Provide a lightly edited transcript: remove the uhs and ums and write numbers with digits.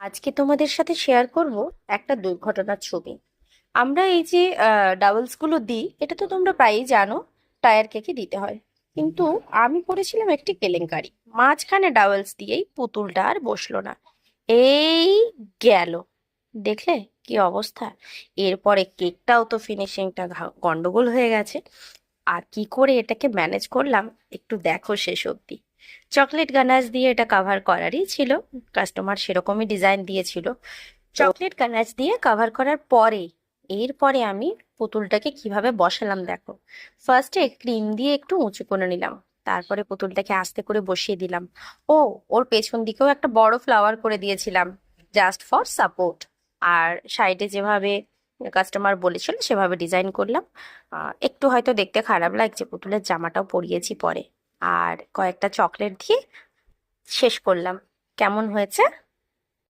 আজকে তোমাদের সাথে শেয়ার করব একটা দুর্ঘটনার ছবি। আমরা এই যে ডাবলস গুলো দিই, এটা তো তোমরা প্রায়ই জানো, টায়ার কেকে দিতে হয়। কিন্তু আমি করেছিলাম একটি কেলেঙ্কারি। মাঝখানে ডাবলস দিয়েই পুতুলটা আর বসলো না। এই গেল, দেখলে কি অবস্থা। এরপরে কেকটাও তো ফিনিশিংটা গন্ডগোল হয়ে গেছে। আর কি করে এটাকে ম্যানেজ করলাম একটু দেখো শেষ অবধি। চকলেট গানাশ দিয়ে এটা কাভার করারই ছিল, কাস্টমার সেরকমই ডিজাইন দিয়েছিল। চকলেট গানাশ দিয়ে কাভার করার পরে এরপরে আমি পুতুলটাকে কিভাবে বসালাম দেখো। ফার্স্টে ক্রিম দিয়ে একটু উঁচু করে নিলাম, তারপরে পুতুলটাকে আস্তে করে বসিয়ে দিলাম। ও, ওর পেছন দিকেও একটা বড় ফ্লাওয়ার করে দিয়েছিলাম, জাস্ট ফর সাপোর্ট। আর সাইডে যেভাবে কাস্টমার বলেছিল সেভাবে ডিজাইন করলাম। একটু হয়তো দেখতে খারাপ লাগছে, পুতুলের জামাটাও পরিয়েছি পরে। আর কয়েকটা চকলেট দিয়ে শেষ করলাম। কেমন হয়েছে?